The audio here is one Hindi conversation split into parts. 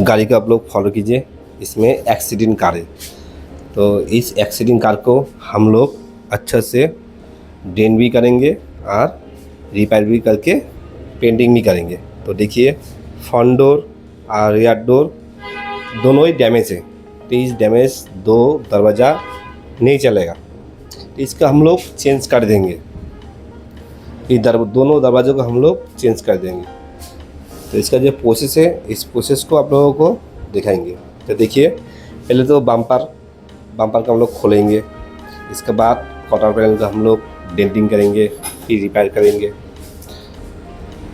गाड़ी को आप लोग फॉलो कीजिए। इसमें एक्सीडेंट कार है, तो इस एक्सीडेंट कार को हम लोग अच्छा से ड्रेन भी करेंगे और रिपेयर भी करके पेंटिंग भी करेंगे। तो देखिए फ्रंट डोर और रियर डोर दोनों ही डैमेज है, तो इस डैमेज दो दरवाज़ा नहीं चलेगा, तो इसका हम लोग चेंज कर देंगे। दोनों दरवाज़ों को हम लोग चेंज कर देंगे। तो इसका जो प्रोसेस है, इस प्रोसेस को आप लोगों को दिखाएंगे। तो देखिए पहले तो बम्पर को हम लोग खोलेंगे, इसके बाद क्वार्टर पैनल का हम लोग डेंटिंग करेंगे, फिर रिपेयर करेंगे।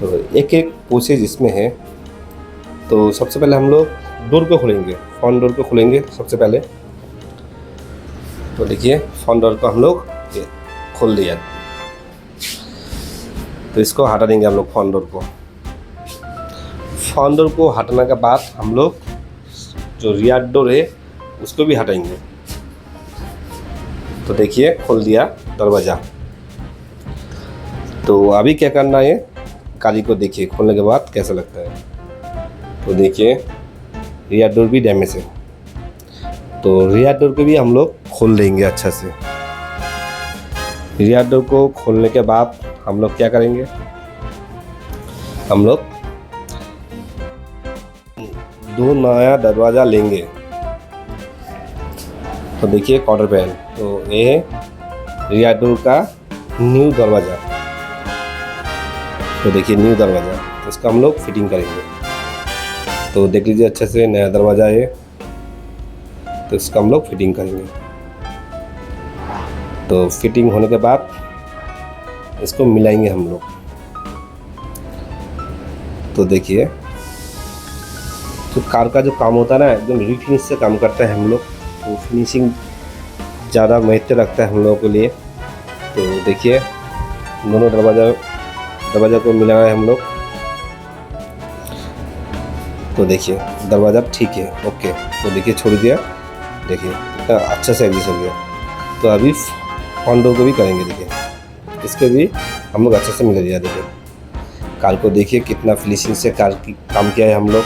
तो एक एक प्रोसेस इसमें है। तो सबसे पहले हम लोग डोर को खोलेंगे, फ्रंट डोर को खोलेंगे सबसे पहले। तो देखिए फ्रंट डोर को हम लोग खोल दिया, तो इसको हटा देंगे हम लोग। फ्रंट डोर को हटाने के बाद हम लोग जो रियर डोर है उसको भी हटाएंगे। तो देखिए खोल दिया दरवाज़ा। तो अभी क्या करना है, गाड़ी को देखिए खोलने के बाद कैसा लगता है। तो देखिए रियर डोर भी डैमेज है, तो रियर डोर को भी हम लोग खोल देंगे अच्छा से। रियर डोर को खोलने के बाद हम लोग क्या करेंगे, हम लोग दो नया दरवाज़ा लेंगे। तो देखिए क्वार्टर पैनल, तो ये रियर डोर का न्यू दरवाज़ा। तो देखिए न्यू दरवाज़ा, तो इसका हम लोग फिटिंग करेंगे। तो देख लीजिए अच्छे से नया दरवाज़ा है, तो इसका हम लोग फिटिंग करेंगे। तो फिटिंग होने के बाद इसको मिलाएंगे हम लोग। तो देखिए तो कार का जो काम होता है ना, एकदम रिफिनिश से काम करता है हम लोग। तो फिनिशिंग ज़्यादा महत्व रखता है हम लोगों के लिए। तो देखिए दोनों दरवाज़ा को मिलाना है हम लोग। तो देखिए दरवाज़ा ठीक है, ओके। तो देखिए छोड़ दिया, देखिए इतना अच्छा से एडजस्ट हो गया। तो अभी फ्रंट डोर को भी करेंगे। देखिए इसके भी हम लोग अच्छे से मिला दिया। देखिए कार को देखिए कितना फिनिशिंग से कार की काम किया है हम लोग।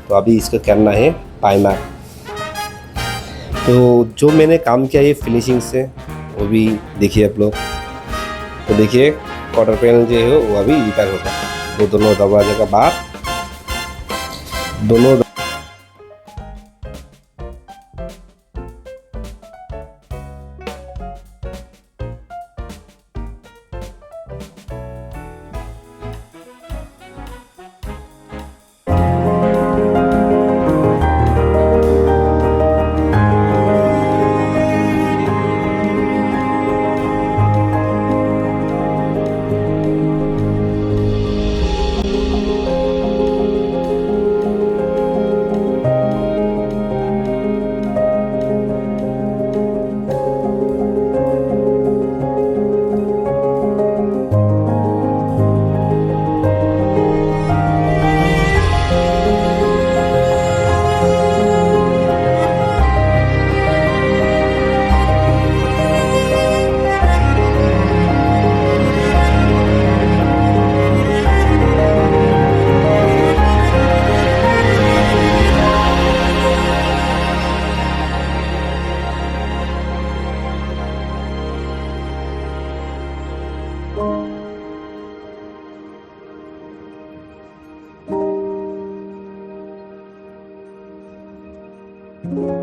तो अभी इसको करना है प्राइमर। तो जो मैंने काम किया है फिनिशिंग से, वो भी देखिए आप लोग। तो देखिए क्वार्टर पैनल जो है वो अभी रिपेयर होगा। तो दोनों दरवाजे का बाहर दोनों Thank you.